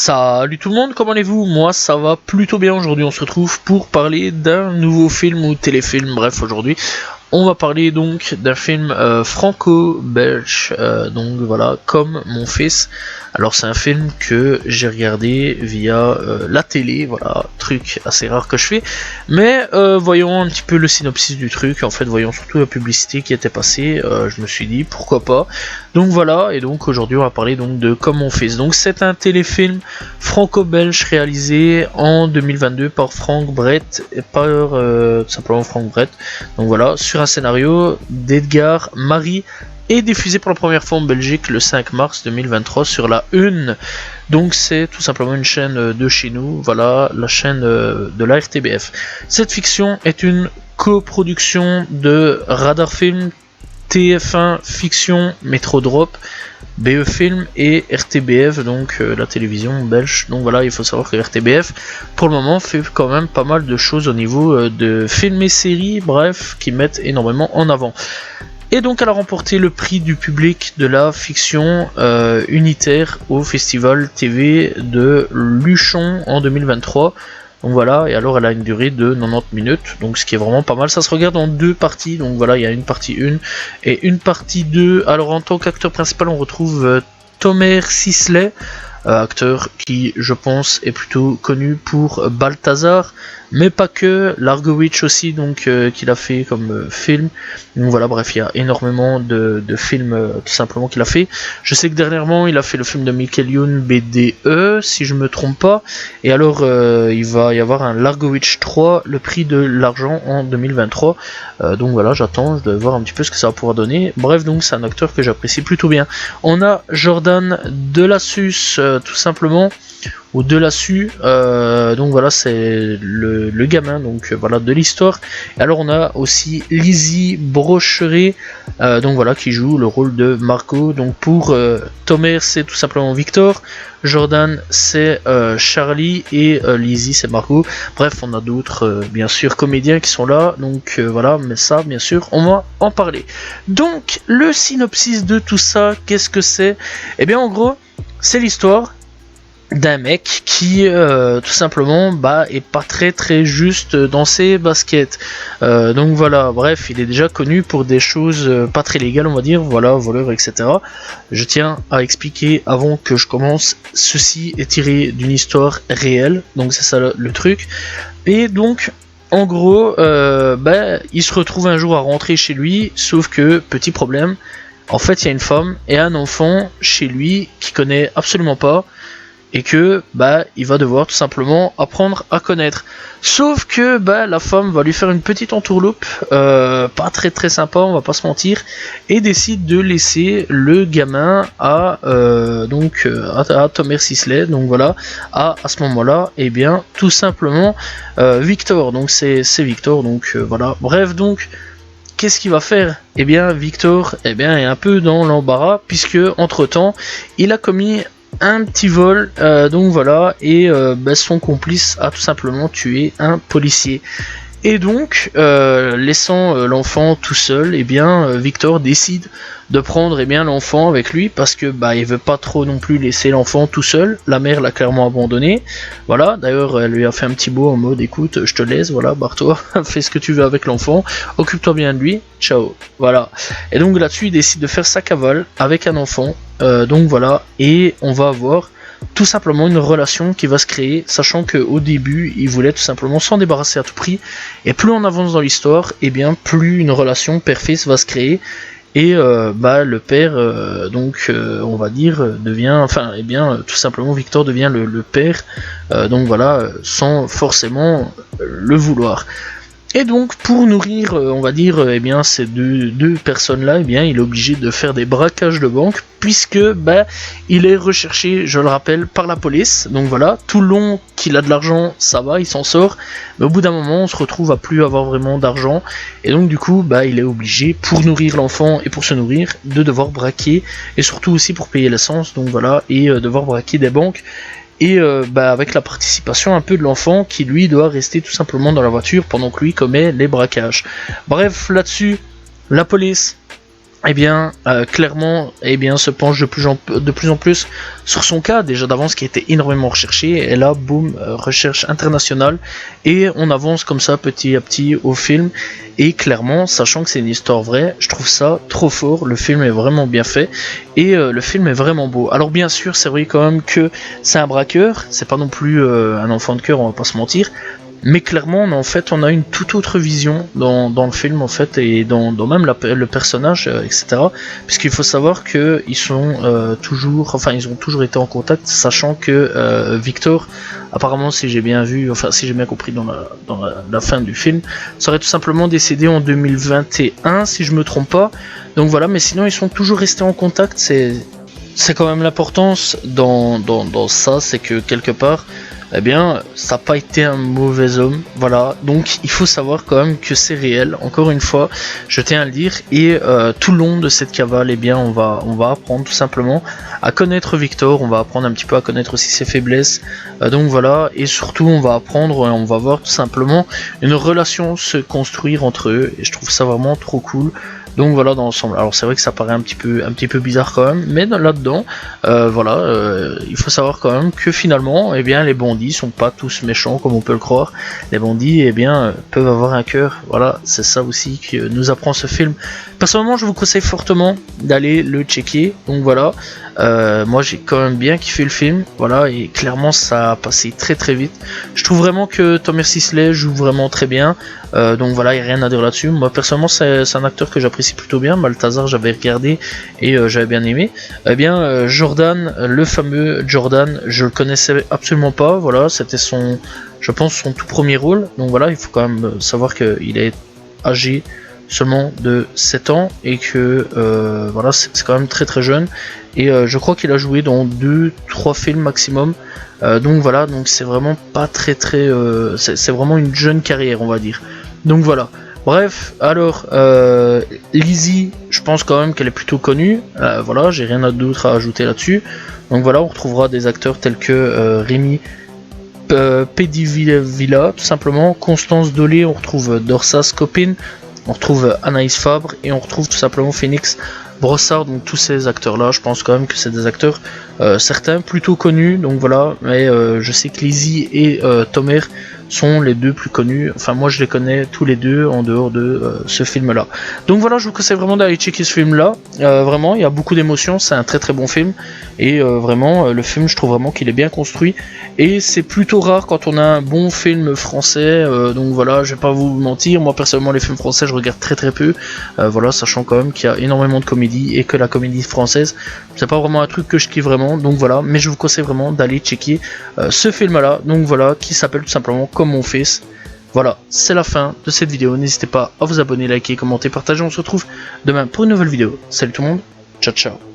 Salut tout le monde, comment allez-vous? Moi ça va plutôt bien. Aujourd'hui on se retrouve pour parler d'un nouveau film ou téléfilm. Bref, aujourd'hui on va parler donc d'un film franco-belge, donc voilà, Comme mon fils. Alors c'est un film que j'ai regardé via la télé, voilà, truc assez rare que je fais. Mais voyons un petit peu le synopsis du truc, en fait voyons surtout la publicité qui était passée, je me suis dit pourquoi pas. Donc voilà, et donc aujourd'hui on va parler donc de Comme mon fils. Donc c'est un téléfilm franco-belge réalisé en 2022 par Frank Brett, et par tout simplement Frank Brett. Donc voilà, sur un scénario d'Edgar Marie, et diffusé pour la première fois en Belgique le 5 mars 2023 sur la Une. Donc c'est tout simplement une chaîne de chez nous, voilà, la chaîne de la RTBF. Cette fiction est une coproduction de Radar Film, TF1 Fiction, Métro Drop, BE Film et RTBF, donc la télévision belge. Donc voilà, il faut savoir que RTBF pour le moment fait quand même pas mal de choses au niveau de films et séries, bref, qui mettent énormément en avant. Et donc elle a remporté le prix du public de la fiction unitaire au Festival TV de Luchon en 2023. Donc voilà, et alors elle a une durée de 90 minutes, donc ce qui est vraiment pas mal. Ça se regarde en deux parties, donc voilà, il y a une partie 1 et une partie 2. Alors en tant qu'acteur principal, on retrouve Thomas Sisley, acteur qui, je pense, est plutôt connu pour Balthazar, mais pas que, Largo Witch aussi, donc qu'il a fait comme film. Donc voilà, bref, il y a énormément de films tout simplement qu'il a fait. Je sais que dernièrement il a fait le film de Michael Youn, BDE, si je me trompe pas. Et alors il va y avoir un Largo Witch 3, le prix de l'argent en 2023. Donc voilà, j'attends, je dois voir un petit peu ce que ça va pouvoir donner. Bref, donc c'est un acteur que j'apprécie plutôt bien. On a Jordan Delassus, tout simplement, ou Delassus, donc voilà, c'est le gamin, donc voilà, de l'histoire. Et alors on a aussi Lizzie Brocheret, donc voilà, qui joue le rôle de Marco. Donc pour Thomas c'est tout simplement Victor, Jordan c'est Charlie, et Lizzie c'est Marco. Bref, on a d'autres bien sûr comédiens qui sont là, donc voilà, mais ça bien sûr on va en parler. Donc le synopsis de tout ça, qu'est-ce que c'est? Eh bien en gros c'est l'histoire d'un mec qui tout simplement est pas très juste dans ses baskets. Donc voilà, bref, il est déjà connu pour des choses pas très légales, on va dire, voilà, voleur, etc. Je tiens à expliquer avant que je commence, ceci est tiré d'une histoire réelle, donc c'est ça le truc. Et donc en gros, il se retrouve un jour à rentrer chez lui, sauf que, petit problème, en fait il y a une femme et un enfant chez lui qui connaît absolument pas, et que il va devoir tout simplement apprendre à connaître. Sauf que la femme va lui faire une petite entourloupe, pas très sympa, on va pas se mentir, et décide de laisser le gamin à Thomas Sisley. Donc voilà, à ce moment-là, et bien tout simplement Victor. Donc c'est Victor, donc voilà. Bref, donc qu'est-ce qu'il va faire? Eh bien Victor est un peu dans l'embarras, puisque entre temps il a commis un petit vol, donc voilà, et son complice a tout simplement tué un policier. Et donc, laissant l'enfant tout seul, Victor décide de prendre l'enfant avec lui, parce que il veut pas trop non plus laisser l'enfant tout seul. La mère l'a clairement abandonné. Voilà, d'ailleurs elle lui a fait un petit mot en mode écoute, je te laisse, voilà, barre-toi, fais ce que tu veux avec l'enfant, occupe-toi bien de lui, ciao. Voilà. Et donc là-dessus il décide de faire sa cavale avec un enfant. Donc voilà, et on va avoir tout simplement une relation qui va se créer, sachant qu'au début il voulait tout simplement s'en débarrasser à tout prix, et plus on avance dans l'histoire, plus une relation père-fils va se créer, et le père on va dire devient, tout simplement Victor devient le père, donc voilà, sans forcément le vouloir. Et donc pour nourrir, on va dire, ces deux personnes-là, il est obligé de faire des braquages de banque, puisque il est recherché, je le rappelle, par la police. Donc voilà, tout le long qu'il a de l'argent, ça va, il s'en sort. Mais au bout d'un moment, on se retrouve à plus avoir vraiment d'argent. Et donc du coup, il est obligé, pour nourrir l'enfant et pour se nourrir, de devoir braquer, et surtout aussi pour payer l'essence, donc voilà, et devoir braquer des banques. Et avec la participation un peu de l'enfant qui lui doit rester tout simplement dans la voiture pendant que lui commet les braquages. Bref, là-dessus, la police eh bien, clairement, eh bien, se penche de plus en plus sur son cas, déjà d'avance qui était énormément recherché, et là, boum, recherche internationale, et on avance comme ça petit à petit au film, et clairement, sachant que c'est une histoire vraie, je trouve ça trop fort, le film est vraiment bien fait, et le film est vraiment beau. Alors bien sûr, c'est vrai quand même que c'est un braqueur, c'est pas non plus un enfant de cœur, on va pas se mentir, mais clairement, on a une toute autre vision dans le film en fait, et dans même le personnage, etc. Puisqu'il faut savoir que ils sont ils ont toujours été en contact, sachant que Victor, apparemment, si j'ai bien vu, enfin si j'ai bien compris dans la fin du film, serait tout simplement décédé en 2021, si je me trompe pas. Donc voilà, mais sinon ils sont toujours restés en contact. C'est quand même l'importance dans ça, c'est que quelque part, eh bien, ça n'a pas été un mauvais homme, voilà. Donc, il faut savoir quand même que c'est réel. Encore une fois, je tiens à le dire. Et tout le long de cette cavale, eh bien, on va apprendre tout simplement à connaître Victor. On va apprendre un petit peu à connaître aussi ses faiblesses. Donc voilà. Et surtout, on va apprendre, on va voir tout simplement une relation se construire entre eux. Et je trouve ça vraiment trop cool. Donc voilà dans l'ensemble. Alors c'est vrai que ça paraît un petit peu bizarre quand même, mais là-dedans, il faut savoir quand même que finalement, eh bien, les bandits sont pas tous méchants comme on peut le croire. Les bandits, eh bien, peuvent avoir un cœur. Voilà, c'est ça aussi que nous apprend ce film. Personnellement, je vous conseille fortement d'aller le checker. Donc voilà, moi j'ai quand même bien kiffé le film. Voilà, et clairement ça a passé très très vite. Je trouve vraiment que Thomas Sisley joue vraiment très bien. Donc voilà, il n'y a rien à dire là-dessus. Moi personnellement, c'est un acteur que j'apprécie plutôt bien. Balthazar, j'avais regardé et j'avais bien aimé. Eh bien, Jordan, le fameux Jordan, je le connaissais absolument pas. Voilà, c'était je pense, son tout premier rôle. Donc voilà, il faut quand même savoir qu'il est âgé seulement de 7 ans et que voilà, c'est quand même très très jeune. Et je crois qu'il a joué dans 2-3 films maximum. Donc voilà, donc c'est vraiment pas très c'est vraiment une jeune carrière, on va dire. Donc voilà. Bref, alors Lizzie, je pense quand même qu'elle est plutôt connue. Voilà, j'ai rien d'autre à ajouter là-dessus. Donc voilà, on retrouvera des acteurs tels que Rémi Pedivilla, tout simplement. Constance Dolé, on retrouve Dorsas Copine, on retrouve Anaïs Fabre et on retrouve tout simplement Phoenix Brossard. Donc tous ces acteurs là, je pense quand même que c'est des acteurs certains plutôt connus, donc voilà, mais je sais que Lizzie et Tomer sont les deux plus connus, enfin moi je les connais tous les deux en dehors de ce film là. Donc voilà, je vous conseille vraiment d'aller checker ce film là, vraiment il y a beaucoup d'émotions, c'est un très très bon film, et vraiment le film je trouve vraiment qu'il est bien construit, et c'est plutôt rare quand on a un bon film français, donc voilà, je vais pas vous mentir, moi personnellement les films français je regarde très très peu, voilà, sachant quand même qu'il y a énormément de comédie et que la comédie française c'est pas vraiment un truc que je kiffe vraiment, donc voilà, mais je vous conseille vraiment d'aller checker ce film là, donc voilà, qui s'appelle tout simplement Comme mon fils. Voilà, c'est la fin de cette vidéo, n'hésitez pas à vous abonner, liker, commenter, partager, on se retrouve demain pour une nouvelle vidéo. Salut tout le monde, ciao ciao.